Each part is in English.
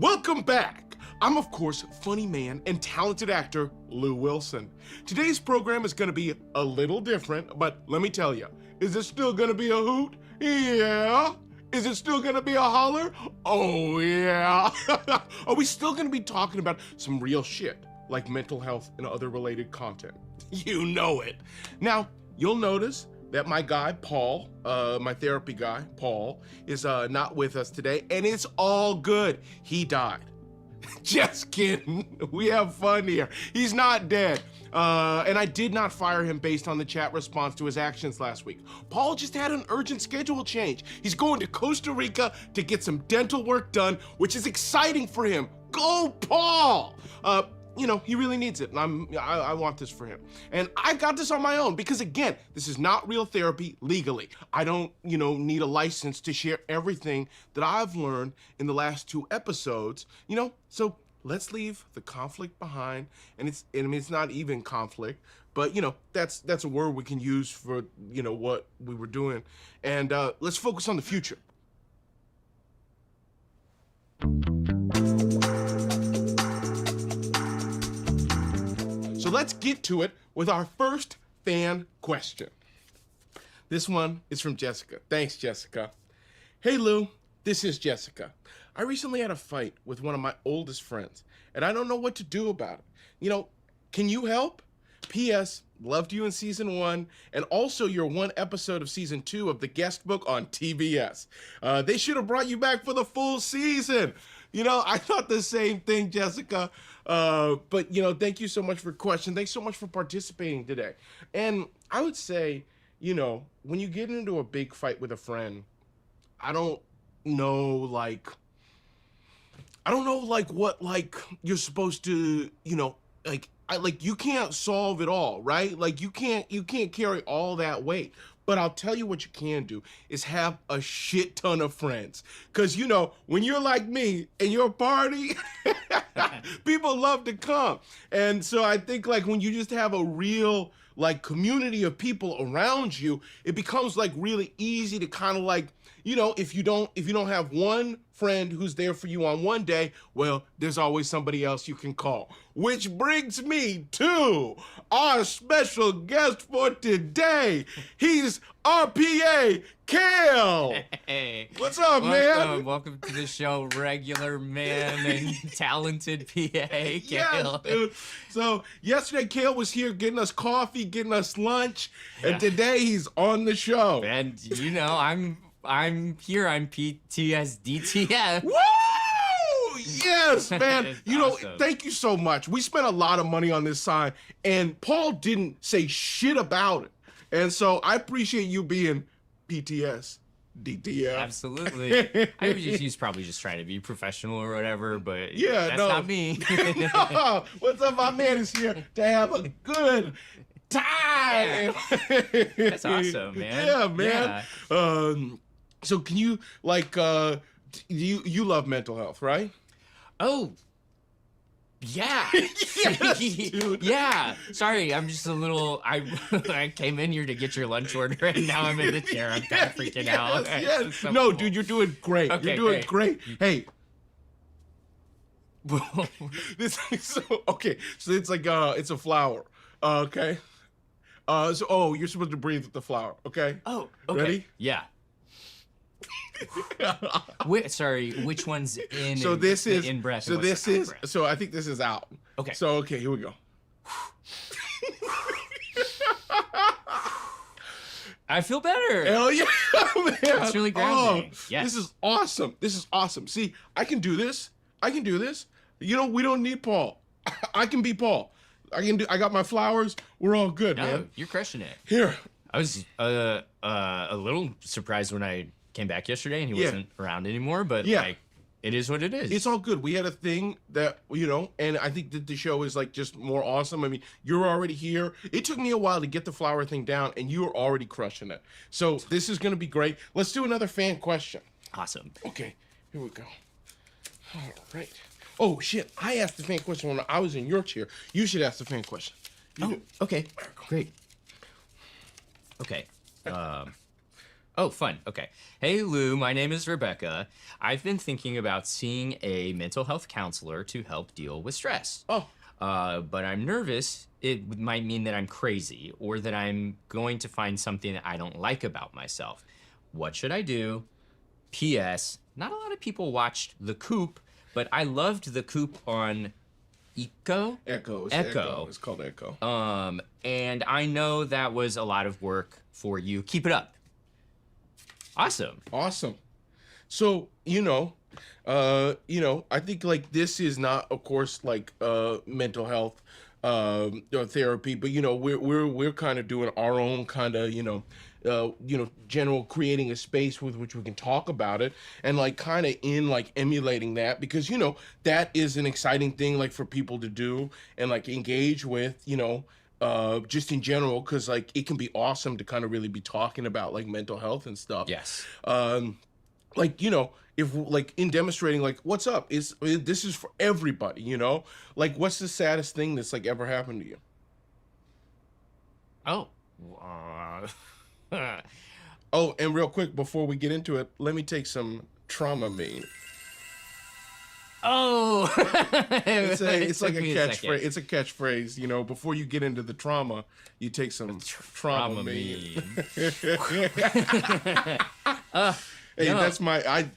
Welcome back. I'm, of course, funny man and talented actor Lou Wilson. Today's program is going to be a little different, but let me tell you, is it still going to be a hoot? Yeah. Is it still going to be a holler? Oh, yeah. Are we still going to be talking about some real shit, like mental health and other related content? You know it. Now, you'll notice that my guy, Paul, my therapy guy, Paul, is not with us today, and it's all good. He died. Just kidding. We have fun here. He's not dead. And I did not fire him based on the chat response to his actions last week. Paul just had an urgent schedule change. He's going to Costa Rica to get some dental work done, which is exciting for him. Go, Paul! You know, he really needs it, and I want this for him. And I got this on my own because, again, this is not real therapy legally. I don't, need a license to share everything that I've learned in the last 2 episodes, so let's leave the conflict behind. And it's not even conflict, but, that's a word we can use for, what we were doing. And let's focus on the future. So let's get to it with our first fan question. This one is from Jessica. Thanks, Jessica. Hey, Lou, this is Jessica. I recently had a fight with one of my oldest friends, and I don't know what to do about it. Can you help? P.S. Loved you in season 1, and also your 1 episode of season 2 of the guest book on TBS. They should have brought you back for the full season. I thought the same thing, Jessica. But, thank you so much for the question. Thanks so much for participating today. And I would say, when you get into a big fight with a friend, I don't know, what, you're supposed to, you can't solve it all, right? You can't carry all that weight. But I'll tell you what you can do is have a shit ton of friends. Because, when you're like me and you're a party, people love to come. And so I think, when you just have a real, community of people around you, it becomes, really easy to kind of, if you don't have one friend who's there for you on one day, well, there's always somebody else you can call. Which brings me to our special guest for today. He's RPA Kale. Hey. What's up, man? Welcome to the show, regular man and talented PA Kale. Yes, dude. So yesterday, Kale was here getting us coffee, getting us lunch, and today he's on the show. And I'm here. I'm PTSDTF. Woo! Yes, man. Awesome. Thank you so much. We spent a lot of money on this sign, and Paul didn't say shit about it. And so I appreciate you being PTSDTF. Absolutely. He's probably just trying to be professional or whatever, but that's not me. No. What's up, my man is here to have a good time. That's awesome, man. Yeah, man. Yeah. So can you you love mental health, right? Oh, yeah. Yes, dude. Yeah. Sorry, I'm just a little. I came in here to get your lunch order, and now I'm in the chair. I'm kind of freaking out. Yes. So No, cool. dude, you're doing great. Okay, you're doing great. Hey. So it's it's a flower. Okay. You're supposed to breathe with the flower. Okay. Oh, okay. Ready? Yeah. Sorry, which one's in? So this is in breath. So this is breath? So I think this is out. Okay. So okay, here we go. I feel better. Hell yeah, man! That's really grounding. Yes. This is awesome. This is awesome. See, I can do this. We don't need Paul. I can be Paul. I got my flowers. We're all good, man. You're crushing it. Here. I was a little surprised when I came back yesterday and he wasn't around anymore, but it is what it is. It's all good. We had a thing that, and I think that the show is just more awesome. I mean, you're already here. It took me a while to get the flower thing down, and you are already crushing it. So this is going to be great. Let's do another fan question. Awesome. Okay, here we go. All right. Oh, shit. I asked the fan question when I was in your chair. You should ask the fan question. Okay. Great. Okay. Oh, fun. Okay. Hey, Lou, my name is Rebecca. I've been thinking about seeing a mental health counselor to help deal with stress. Oh, But I'm nervous it might mean that I'm crazy or that I'm going to find something that I don't like about myself. What should I do? P.S. Not a lot of people watched The Coop, but I loved The Coop on Echo. Echo. It's called Echo. And I know that was a lot of work for you. Keep it up. Awesome. So, I think like this is not, of course, like mental health therapy, but we're kind of doing our own kind of, general creating a space with which we can talk about it and like kind of in like emulating that because that is an exciting thing like for people to do and like engage with, just in general, because like it can be awesome to kind of really be talking about like mental health and stuff. Yes. Like if like in demonstrating like what's up is this is for everybody, like what's the saddest thing that's like ever happened to you? Oh. Oh, and real quick before we get into it, let me take some Traumamine. Oh, it's like a catchphrase. It's a catchphrase. Before you get into the trauma, you take some Traumamine. Hey, no. That's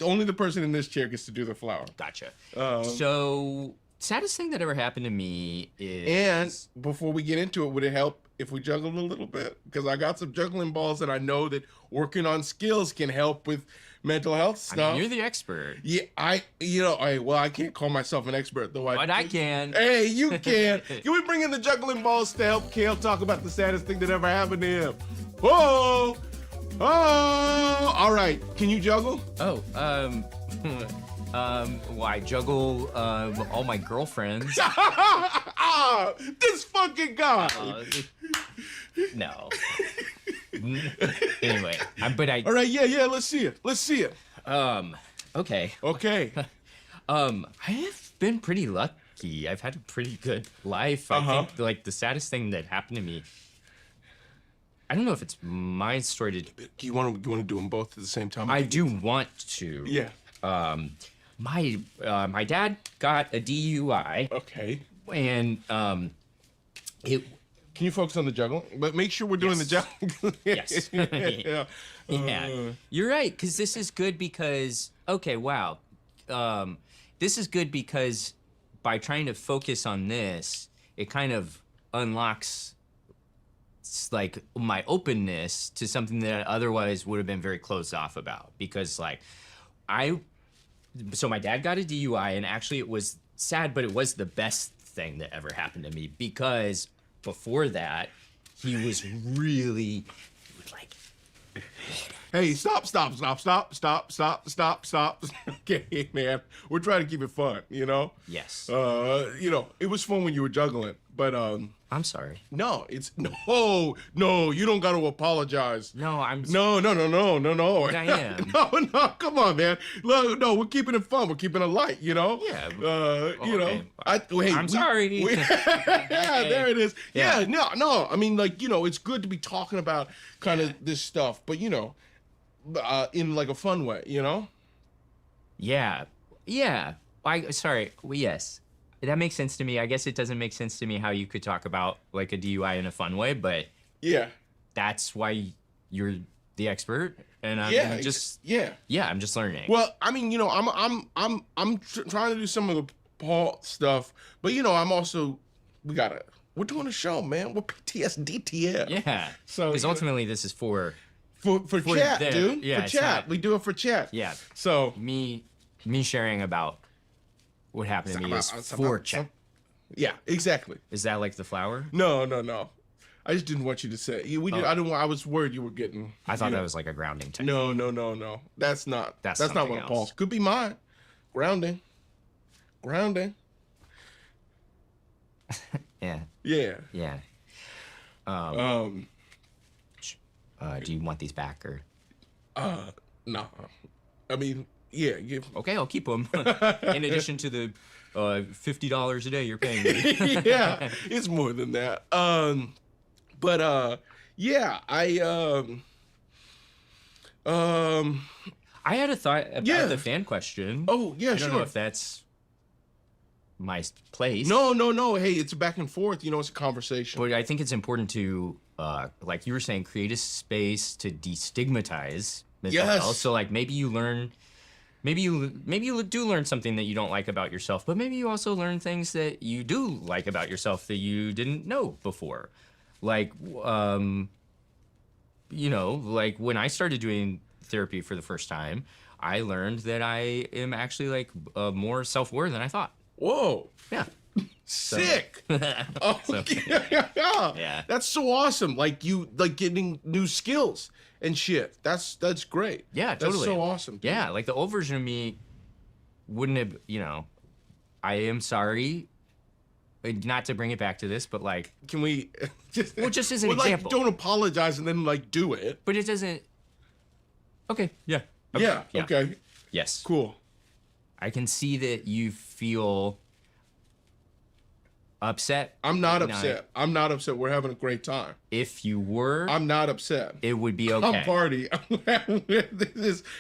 only the person in this chair gets to do the flower. Gotcha. So, saddest thing that ever happened to me is. And before we get into it, would it help if we juggled a little bit? Because I got some juggling balls that I know that working on skills can help with mental health stuff. I mean, you're the expert. Yeah, I can't call myself an expert though. But I can. Hey, you can. Can we bring in the juggling balls to help Kale talk about the saddest thing that ever happened to him? Whoa! Oh! All right. Can you juggle? Oh, well, I juggle all my girlfriends. This fucking guy. No. Anyway, but I. All right, yeah. Let's see it. Okay. I have been pretty lucky. I've had a pretty good life. I think like the saddest thing that happened to me. I don't know if it's my story to. Do you want to do them both at the same time? I do want to. Yeah. My dad got a DUI. Okay. And it. Can you focus on the juggling? But make sure we're doing the juggling. Yes. Yeah. Yeah. You're right, because this is good because, okay, wow. This is good because by trying to focus on this, it kind of unlocks like my openness to something that otherwise would have been very closed off about. Because like, so my dad got a DUI, and actually it was sad, but it was the best thing that ever happened to me because before that, he was really like. Hey, stop. Okay, man. We're trying to keep it fun, Yes. It was fun when you were juggling, but I'm sorry. No, no, you don't got to apologize. No, I'm No. But I am. No, come on, man. Look, no, we're keeping it fun. We're keeping it light, Yeah. Okay. I'm sorry. Yeah, there it is. Yeah, no. I mean, like, it's good to be talking about kind of this stuff, but in like a fun way, Yeah. Sorry. Well, yes. That makes sense to me. I guess it doesn't make sense to me how you could talk about like a DUI in a fun way, but yeah, that's why you're the expert, and I'm I'm just learning. Well, I mean, I'm trying to do some of the Paul stuff, but I'm also we're doing a show, man. We're PTSDTF. Yeah. So because ultimately this is for chat, dude. Yeah, for chat. We do it for chat. Yeah. So me sharing about what happened to me is for chat. Yeah, exactly. Is that like the flower? No. I just didn't want you to say. I was worried you were getting. I thought that was like a grounding technique. No. That's not. That's not what else. Paul. Could be mine. Grounding. Yeah. Yeah. Do you want these back or? No. I mean, yeah. Okay, I'll keep them. In addition to the $50 a day you're paying me. Yeah, it's more than that. But yeah, Um. I had a thought about Yeah. the fan question. Oh yeah, I don't sure. know if that's my place. No. Hey, it's back and forth. You know, it's a conversation. But I think it's important to, like you were saying, create a space to destigmatize mental Yes. health. So like maybe you learn, maybe you do learn something that you don't like about yourself, but maybe you also learn things that you do like about yourself that you didn't know before. Like, you know, like when I started doing therapy for the first time, I learned that I am actually like more self-aware than I thought. Whoa. Yeah. Sick. Oh, So- yeah. Yeah. That's so awesome. Like you like getting new skills and shit. That's great. Yeah, That's totally. so awesome. dude. Yeah, like the old version of me wouldn't have, you know, I am sorry, not to bring it back to this, but like, Can we just Well, just as an well, example. Like, don't apologize and then like do it. but it doesn't. Okay, yeah. Yeah. Okay. Yes. Cool. I can see that you feel upset. I'm not and upset. I'm not upset. We're having a great time. If you were, I'm not upset. it would be I'm okay. party.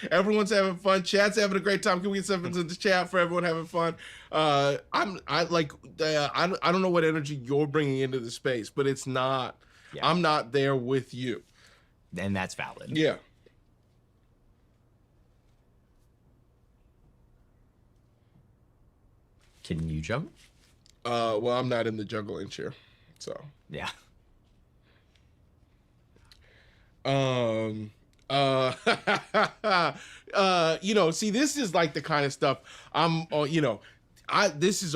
Everyone's having fun. Chat's having a great time. Can we get something in the chat for everyone having fun? I don't know what energy you're bringing into the space, but it's not. Yeah. I'm not there with you. And that's valid. Yeah. Can you jump? Well, I'm not in the juggling chair, so. Yeah. You know, see, this is like the kind of stuff this is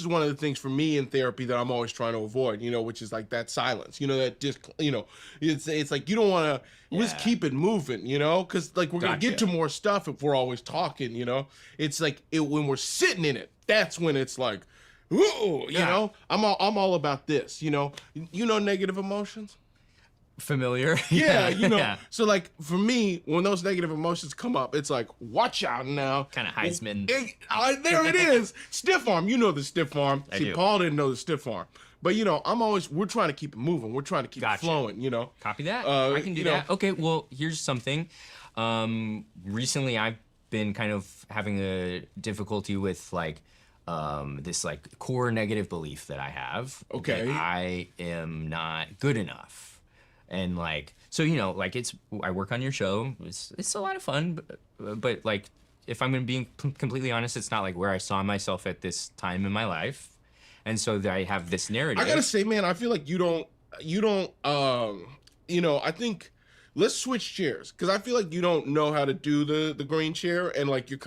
one of the things for me in therapy that I'm always trying to avoid, you know, which is like that silence, you know, that just, you know, it's like you don't want to just Yeah. keep it moving, you know, because like we're gonna get to Gotcha. more stuff if we're always talking, you know. It's like when we're sitting in it, that's when it's like, ooh, you Yeah. know, I'm all about this, you know, negative emotions. Familiar? Yeah, you know. Yeah. So like for me, when those negative emotions come up, it's like, watch out now. Kind of Heisman. There it is. Stiff arm. You know the stiff arm. I See, do. Paul didn't know the stiff arm. But you know, we're trying to keep it moving. We're trying to keep it Gotcha. flowing, you know. Copy that. you I can do know. that. Okay, well, here's something. Recently, I've been kind of having a difficulty with like this like core negative belief that I have. Okay. that I am not good enough, and like so you know like I work on your show. It's a lot of fun, but like if I'm being completely honest, it's not like where I saw myself at this time in my life. And so that I have this narrative. I gotta say, man, I feel like you don't I think let's switch chairs, because I feel like you don't know how to do the green chair, and like you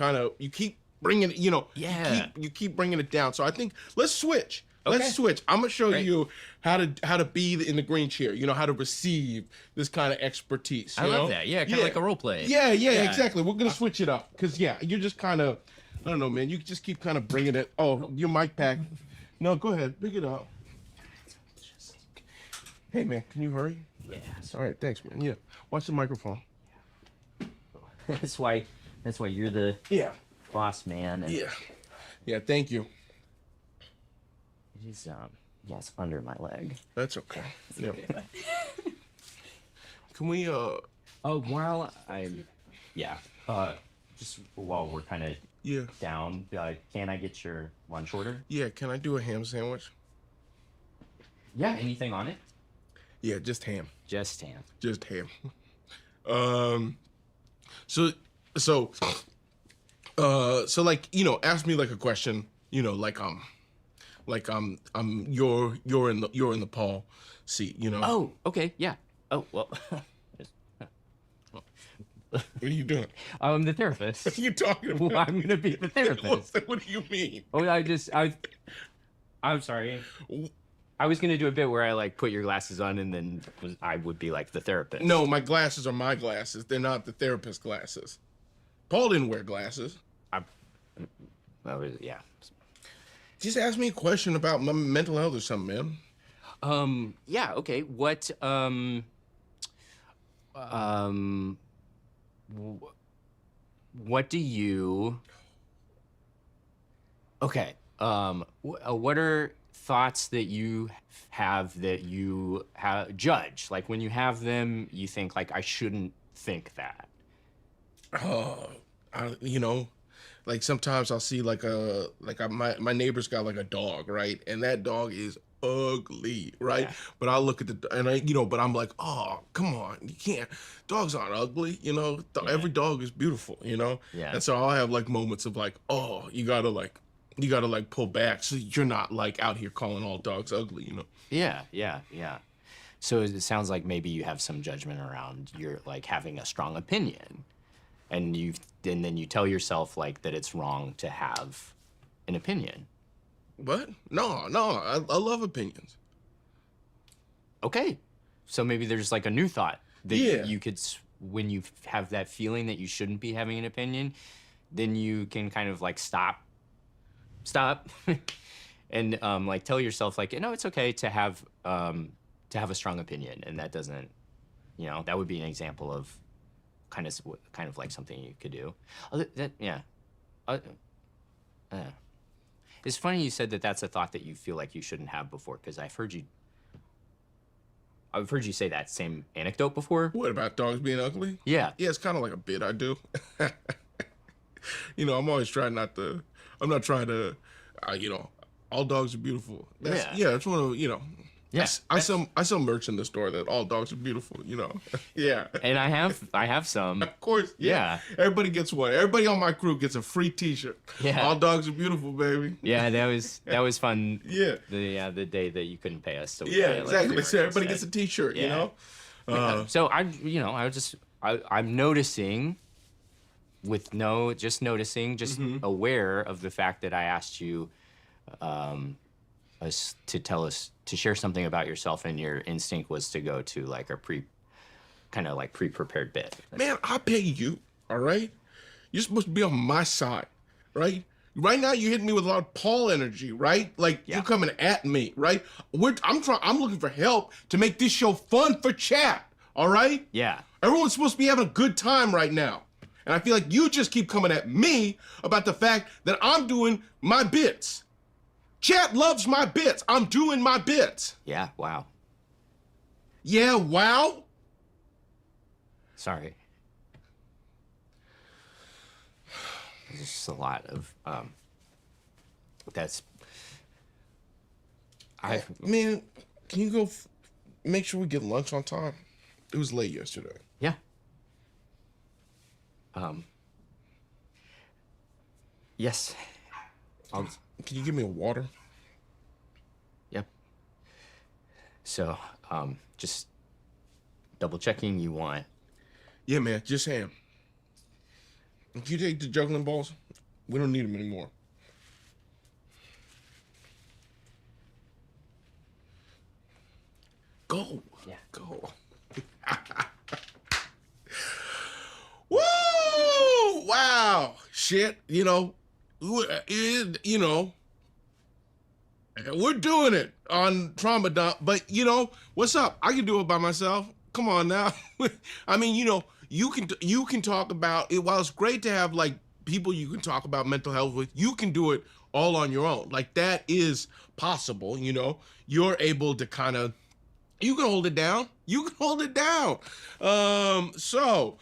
keep bringing it, Yeah. you keep bringing it down. So I think let's switch. Okay. Let's switch. I'm gonna show Great. you how to be in the green chair. You know, how to receive this kind of expertise. I you love know? that. Yeah, kind of like a role play. Yeah, Yeah. exactly. We're gonna switch it up, because you're just kind of, I don't know, man. You just keep kind of bringing it. Oh, your mic pack. No, go ahead, pick it up. Hey, man, can you hurry? Yeah. All right, thanks, man. Yeah, watch the microphone. That's why you're the Yeah, boss man. And yeah. Thank you. It is it's under my leg. That's okay. Yeah. Can we Oh, while I'm just while we're kind of yeah, down, can I get your lunch order? yeah. Can I do a ham sandwich? Yeah, anything on it? Yeah, just ham. Just ham. Just ham. So like, ask me like a question, you're in the Paul seat, Oh, okay, yeah. Oh, well, What are you doing? I'm the therapist. What are you talking about? Well, I'm gonna be the therapist. What do you mean? Oh, I'm sorry. I was gonna do a bit where I like put your glasses on and then I would be like the therapist. No, my glasses are my glasses. They're not the therapist glasses. Paul didn't wear glasses. Yeah. Just ask me a question about my mental health or something, man. Yeah. Okay. What do you? Okay. What are thoughts that you have that you judge? Like when you have them, you think like I shouldn't think that. You know, like sometimes I'll see like my neighbor's got like a dog, right? And that dog is ugly, right? Yeah. But I'll look at but I'm like, oh, come on, you can't. Dogs aren't ugly, you know. Yeah. Every dog is beautiful, you know. Yeah. And so I'll have like moments of like, oh, you gotta like pull back so you're not like out here calling all dogs ugly, you know. Yeah, yeah, yeah. So it sounds like maybe you have some judgment around your like having a strong opinion, and then you tell yourself like that it's wrong to have an opinion. What? No, I love opinions. Okay, so maybe there's like a new thought that Yeah. you could when you have that feeling that you shouldn't be having an opinion, then you can kind of like stop, and like tell yourself like, it's okay to have a strong opinion, and that doesn't, that would be an example of kind of like something you could do. Yeah. It's funny you said that that's a thought that you feel like you shouldn't have before, because I've heard you say that same anecdote before. What about dogs being ugly? Yeah. Yeah, it's kind of like a bit I do. I'm always trying not to. I'm not trying to. All dogs are beautiful. That's one of Yeah. I sell merch in the store that all dogs are beautiful. Yeah. And I have some. Of course. Yeah. Everybody gets one. Everybody on my crew gets a free T-shirt. Yeah. All dogs are beautiful, baby. Yeah, that was fun. Yeah. The day that you couldn't pay us. So Yeah, exactly. So everybody gets a T-shirt. Yeah. So I'm noticing, just aware of the fact that I asked you, to share something about yourself, and your instinct was to go to like a pre-prepared bit. Man, I pay you. All right. You're supposed to be on my side, right? Right now, you're hitting me with a lot of Paul energy, right? Like you're coming at me, right? I'm looking for help to make this show fun for chat. All right? Yeah. Everyone's supposed to be having a good time right now. And I feel like you just keep coming at me about the fact that I'm doing my bits. Chat loves my bits. I'm doing my bits. Yeah, wow. Yeah, wow? Sorry. There's just a lot of, Man, can you go make sure we get lunch on time? It was late yesterday. Yeah. Yes. Can you give me a water? Yep. So, just double checking you want. Yeah, man, just ham. Can you take the juggling balls? We don't need them anymore. Go. Yeah. Go. Woo! Wow. Shit, we're doing it on Trauma Dump, but what's up? I can do it by myself. Come on now. I mean, you can talk about it. While it's great to have like people you can talk about mental health with, you can do it all on your own. Like that is possible. You're able to you can hold it down. You can hold it down. So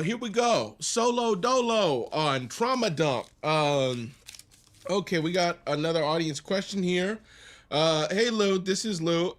here we go. Solo Dolo on Trauma Dump. Okay, we got another audience question here. Hey Lou, this is Lou.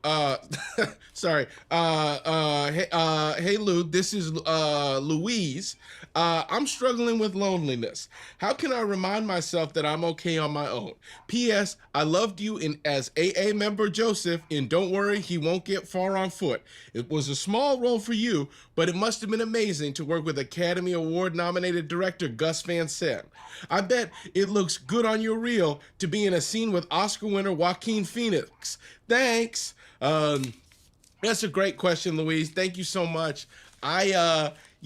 Sorry. Hey Lou, this is Louise. I'm struggling with loneliness. How can I remind myself that I'm okay on my own? P.S. I loved you as AA member Joseph in Don't Worry, He Won't Get Far on Foot. It was a small role for you, but it must have been amazing to work with Academy Award nominated director Gus Van Sant. I bet it looks good on your reel to be in a scene with Oscar winner Joaquin Phoenix. Thanks. That's a great question, Louise. Thank you so much.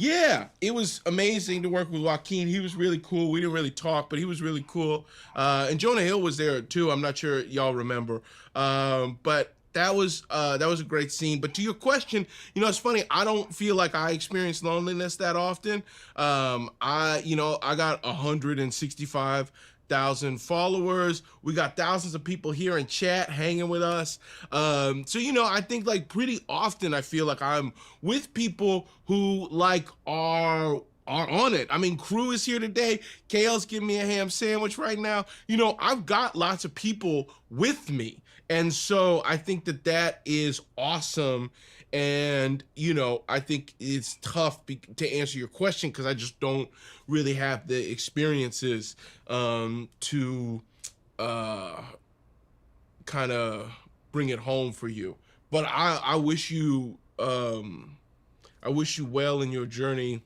Yeah, it was amazing to work with Joaquin. He was really cool. We didn't really talk, but he was really cool. And Jonah Hill was there too. I'm not sure y'all remember. But that was a great scene. But to your question, it's funny. I don't feel like I experience loneliness that often. I got 165,000 followers. We got thousands of people here in chat hanging with us. So I think like pretty often I feel like I'm with people who like are are on it. I mean, Crew is here today. Kale's giving me a ham sandwich right now. You know, I've got lots of people with me. And so I think that that is awesome. And, you know, I think it's tough to answer your question because I just don't really have the experiences to kind of bring it home for you. But I wish you well in your journey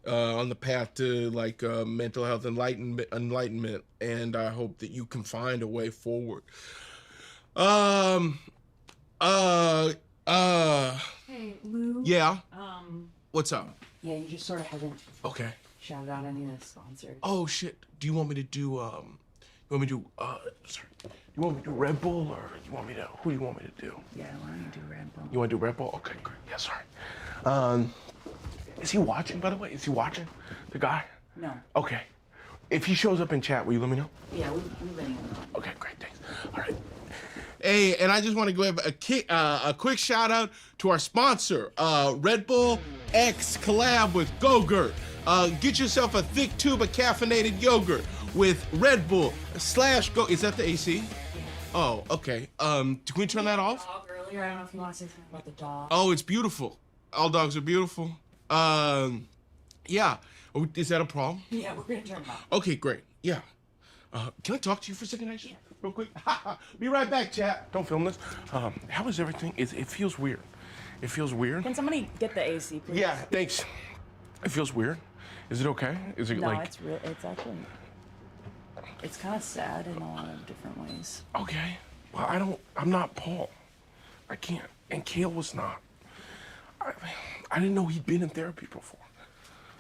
on the path to like mental health enlightenment, and I hope that you can find a way forward. Hey, Lou. Yeah. What's up? Yeah, you just sort of haven't Okay. shouted out any of the sponsors. Oh shit. Do you want me to do sorry. You want me to do Red Bull or who do you want me to do? Yeah, why don't you do Red Bull? You want to do Red Bull? Okay, great. Yeah, sorry. Is he watching, by the way? Is he watching? The guy? No. Okay. If he shows up in chat, will you let me know? Yeah, we've been in. Okay, great, thanks. All right. Hey, and I just want to give a quick shout out to our sponsor, Red Bull X collab with Go-Gurt. Get yourself a thick tube of caffeinated yogurt with Red Bull / Go. Is that the AC? Oh, okay. Can we turn that off? Dog earlier, I don't know if you want to say something about the dog. Oh, it's beautiful. All dogs are beautiful. Yeah. Oh, is that a problem? Yeah, we're gonna turn it off. Okay, great. Yeah. Can I talk to you for a second, actually? Yeah. Real quick? Be right back, chat. Don't film this. How is everything? It feels weird. It feels weird. Can somebody get the AC, please? Yeah, thanks. It feels weird. Is it okay? Is it No, like... it's real. It's actually. It's kind of sad in a lot of different ways. Okay. Well, I'm not Paul. I can't. And Kale was not. I didn't know he'd been in therapy before.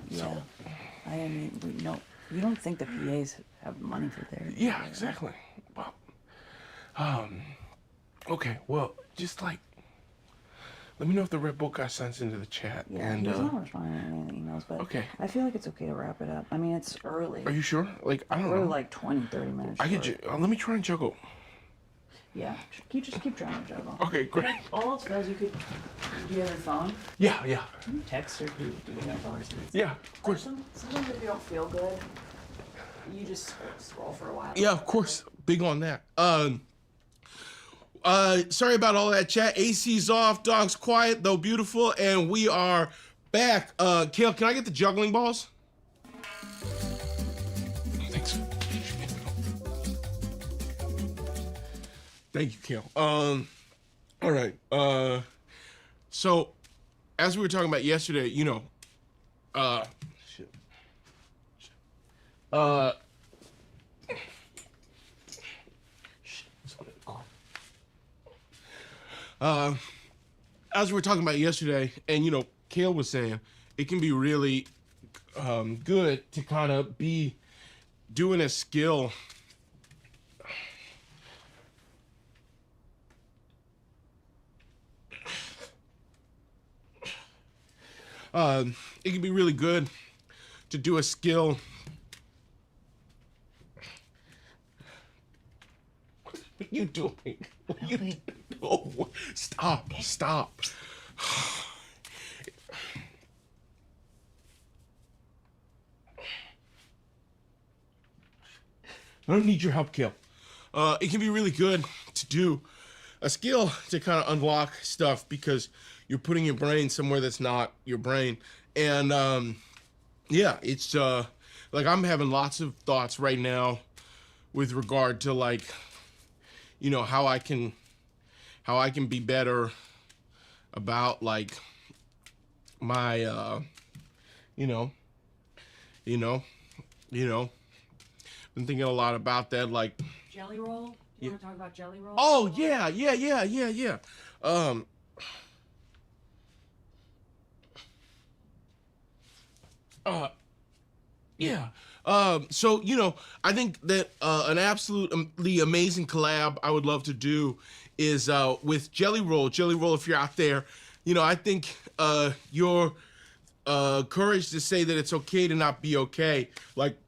Yeah. So, I mean, you don't think the PAs have money for therapy? yeah, exactly. Well, okay. Well, just like, let me know if the Red Bull guy sends into the chat. Yeah, and, he's not responding to any of the emails, but okay. I feel like it's okay to wrap it up. I mean, it's early. Are you sure? Like, I don't We're know. like 20, 30 minutes I could short. let me try and juggle. Yeah, you just keep trying to juggle. Okay, great. All else goes, do you have your phone? Yeah. Text or do you have voice? Yeah, of course. Sometimes if you don't feel good, you just scroll for a while. Yeah, of course. Big on that. Sorry about all that chat. AC's off, dog's quiet, though beautiful, and we are back. Kale, can I get the juggling balls? Thanks. Thank you, Kale. All right. So, as we were talking about yesterday, you know, shit. As we were talking about yesterday, and you know, Kale was saying, it can be really good to kind of be doing a skill. It can be really good to do a skill. What are you doing? What are you doing? Oh, stop. I don't need your help, Kale. It can be really good to do a skill to kind of unlock stuff because you're putting your brain somewhere that's not your brain. And yeah, it's like I'm having lots of thoughts right now with regard to like, you know, how I can be better about like my been thinking a lot about that, like Jelly roll? You want to talk about jelly roll? oh yeah. Yeah. So, you know, I think that an absolutely amazing collab I would love to do is with Jelly Roll. Jelly Roll, if you're out there, you know, I think your courage to say that it's okay to not be okay, like,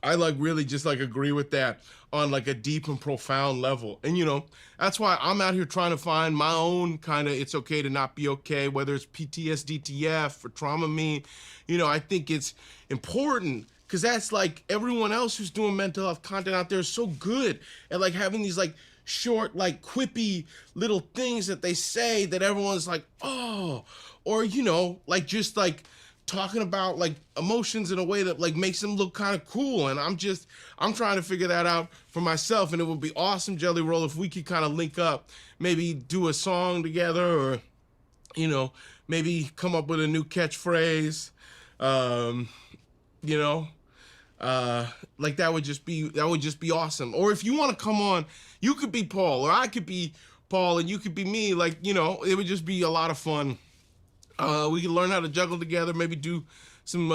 I like really just like agree with that on like a deep and profound level. And you know, that's why I'm out here trying to find my own kind of it's okay to not be okay, whether it's PTSD-TF or trauma me. You know, I think it's important because that's like everyone else who's doing mental health content out there is so good at like having these like short, like quippy little things that they say that everyone's like, oh, or you know, like just like talking about like emotions in a way that like makes them look kind of cool. And I'm trying to figure that out for myself. And it would be awesome, Jelly Roll, if we could kind of link up, maybe do a song together, or you know, maybe come up with a new catchphrase. You know, like that would just be awesome. Or if you want to come on, you could be Paul, or I could be Paul, and you could be me. Like, you know, it would just be a lot of fun. We could learn how to juggle together, maybe do some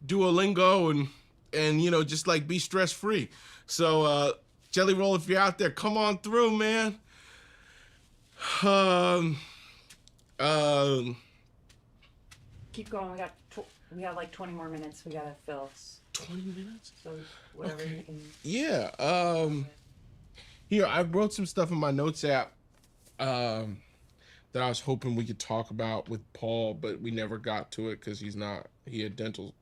Duolingo, and you know, just like be stress free. So Jelly Roll, if you're out there, come on through, man. Keep going. We got like 20 more minutes. We gotta fill. 20 minutes? So whatever you can. Yeah. Here, I wrote some stuff in my notes app that I was hoping we could talk about with Paul, but we never got to it because he had dental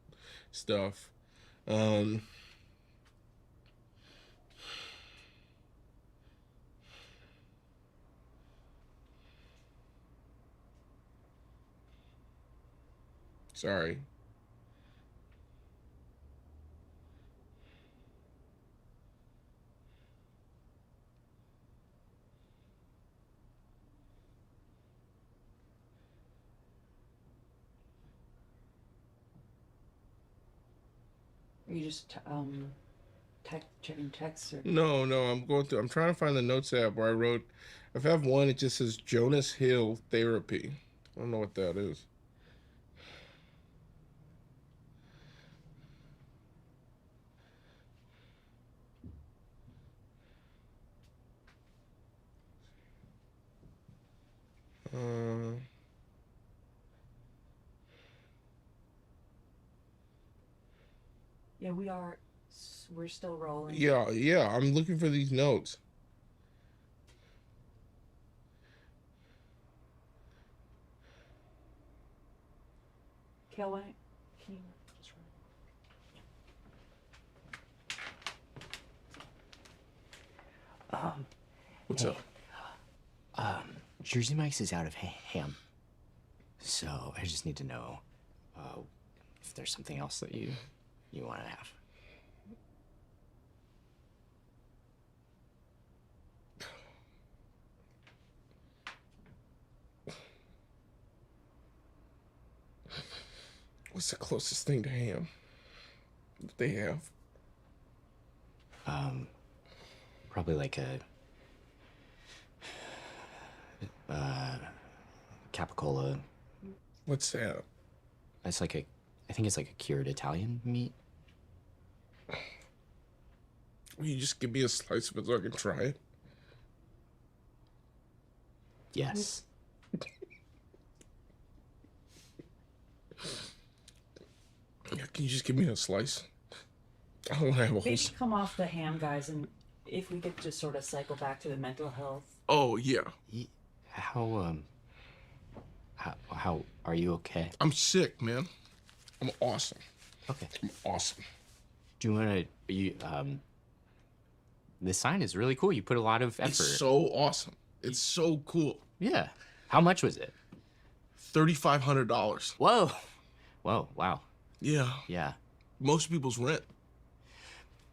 stuff. Sorry. Are you just checking texts or? No, I'm going through. I'm trying to find the notes app where I wrote. If I have one, it just says Jonas Hill Therapy. I don't know what that is. Yeah, we're still rolling. Yeah. I'm looking for these notes. Kel, can you just What's up? Jersey Mike's is out of ham, so I just need to know if there's something else that you want to have. What's the closest thing to ham that they have? Probably like a capicola. What's that? I think it's like a cured Italian meat. Will you just give me a slice of it so I can try it? Yes. Yeah, can you just give me a slice? I don't want to have a whole. We should come off the ham, guys, and if we could just sort of cycle back to the mental health. Oh yeah. How are you okay? I'm sick, man. I'm awesome. Okay. I'm awesome. Do you want to? The sign is really cool. You put a lot of effort. It's so awesome. It's so cool. Yeah. How much was it? $3,500. Whoa. Wow. Yeah. Yeah. Most people's rent.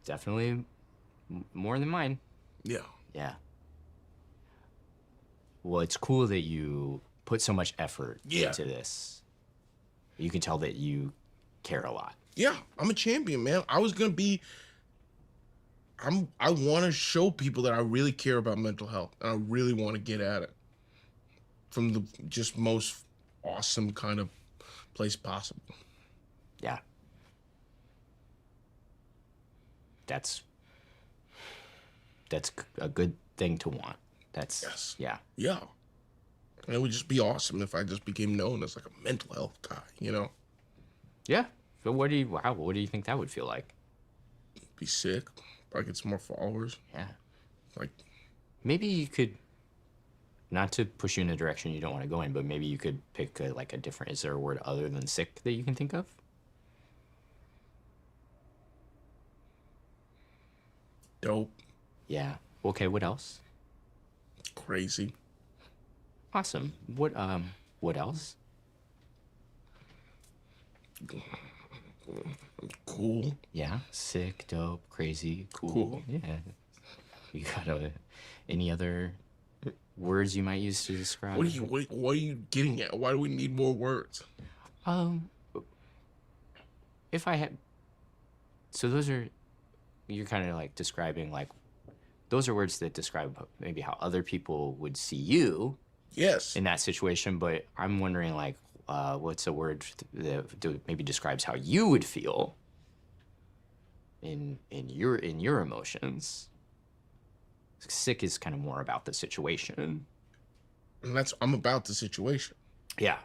Definitely more than mine. Yeah. Yeah. Well, it's cool that you put so much effort into this. You can tell that you care a lot. Yeah, I'm a champion, man. I want to show people that I really care about mental health, and I really want to get at it from the just most awesome kind of place possible. Yeah. That's a good thing to want. Yes. Yeah. Yeah. And it would just be awesome if I just became known as like a mental health guy, you know? Yeah. So what do you think that would feel like? Be sick. Probably get some more followers. Yeah. Like, Maybe you could, not to push you in a direction you don't want to go in, but maybe you could pick like a different, is there a word other than sick that you can think of? dope. Yeah. Okay, what else? Crazy. Awesome. What else? Cool. Yeah. Sick, dope, crazy, cool. Cool. Yeah. You got any other words you might use to describe? What are you getting at? Why do we need more words? If I had, so those are, you're kind of like describing like, those are words that describe maybe how other people would see you Yes. in that situation. But I'm wondering like, what's a word that maybe describes how you would feel in your emotions? Sick is kind of more about the situation. And I'm about the situation. Yeah.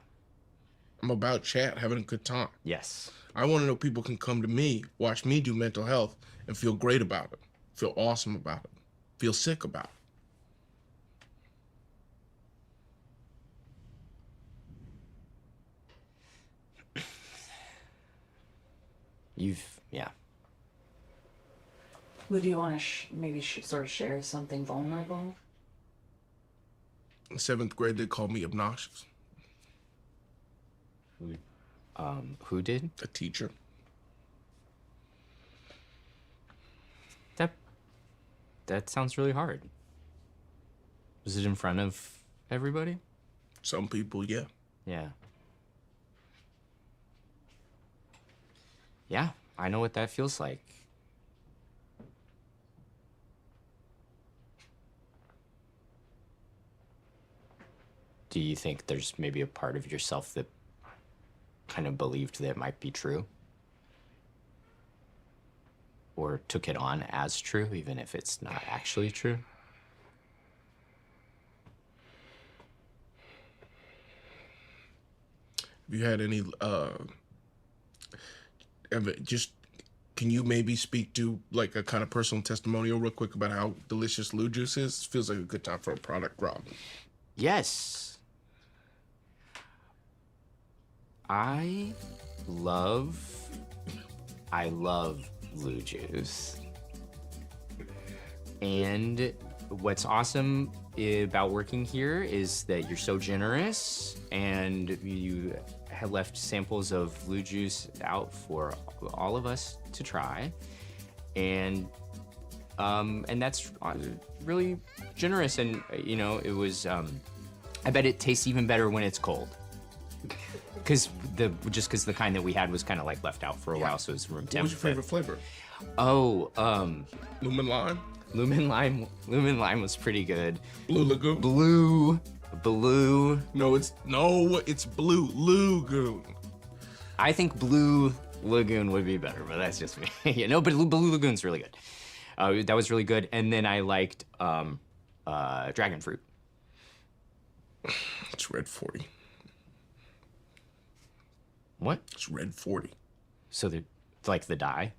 I'm about chat, having a good time. Yes. I want to know people can come to me, watch me do mental health, and feel great about it, feel awesome about it, feel sick about it. Yeah. Would you want to maybe sort of share something vulnerable? In 7th grade, they called me obnoxious. Who did? A teacher. That sounds really hard. Was it in front of everybody? Some people, yeah. Yeah. Yeah, I know what that feels like. Do you think there's maybe a part of yourself that kind of believed that it might be true? Or took it on as true, even if it's not actually true? Have you had any, can you maybe speak to like a kind of personal testimonial real quick about how delicious Lou Juice is? Feels like a good time for a product drop. Yes. I love Blue Juice. And what's awesome about working here is that you're so generous and you have left samples of Blue Juice out for all of us to try. And that's really generous. And, you know, it was, I bet it tastes even better when it's cold. Because the kind that we had was kind of like left out for a while, so it's room temp. What was your favorite flavor? Oh, Lemon lime? Lemon lime was pretty good. Blue Lagoon? Blue. No, it's Blue Lagoon. I think Blue Lagoon would be better, but that's just me. Yeah, no, but Blue Lagoon's really good. That was really good. And then I liked dragon fruit. It's red 40. What? It's red 40. So they're like the dye?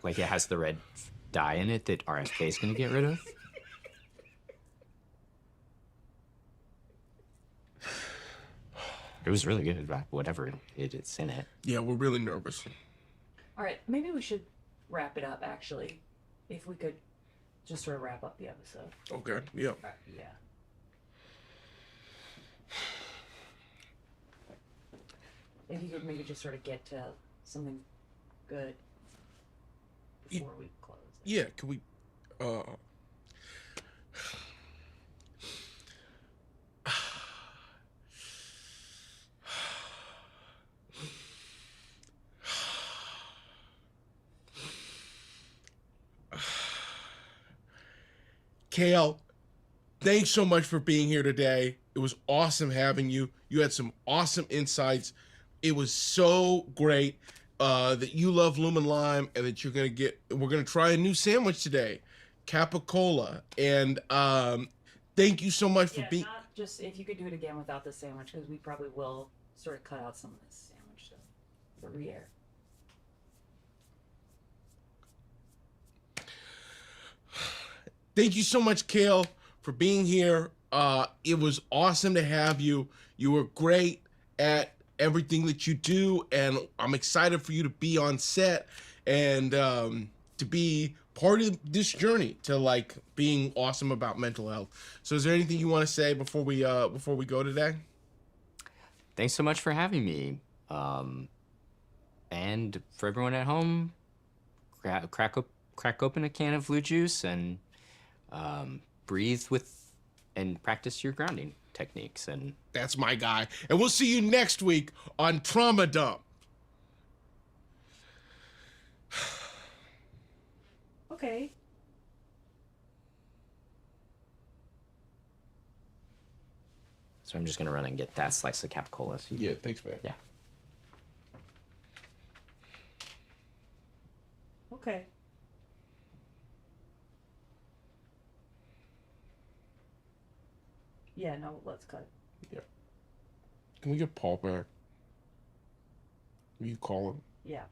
Like it has the red dye in it that RFK is going to get rid of? It was really good, whatever it's in it. Yeah, we're really nervous. All right, maybe we should wrap it up, actually. If we could just sort of wrap up the episode. Okay, yeah. Yeah. If you could maybe just sort of get to something good before we close. Yeah, can we, Kale, thanks so much for being here today. It was awesome having you. You had some awesome insights. It was so great that you love Lumen Lime and that we're gonna try a new sandwich today, Capicola. And thank you so much for being. Not just if you could do it again without the sandwich, because we probably will sort of cut out some of this sandwich stuff. the rear. Thank you so much, Kale, for being here. It was awesome to have you. You were great at everything that you do, and I'm excited for you to be on set and to be part of this journey to like being awesome about mental health. So, is there anything you want to say before we go today? Thanks so much for having me. And for everyone at home, crack open a can of blue juice and breathe with and practice your grounding techniques. And That's my guy. And we'll see you next week on Trauma Dump. Okay. so I'm just gonna run and get that slice of capicola. Yeah, thanks, man. Yeah. Okay. Yeah, no, let's cut. Can we get Paul back? Will you call him? Yeah.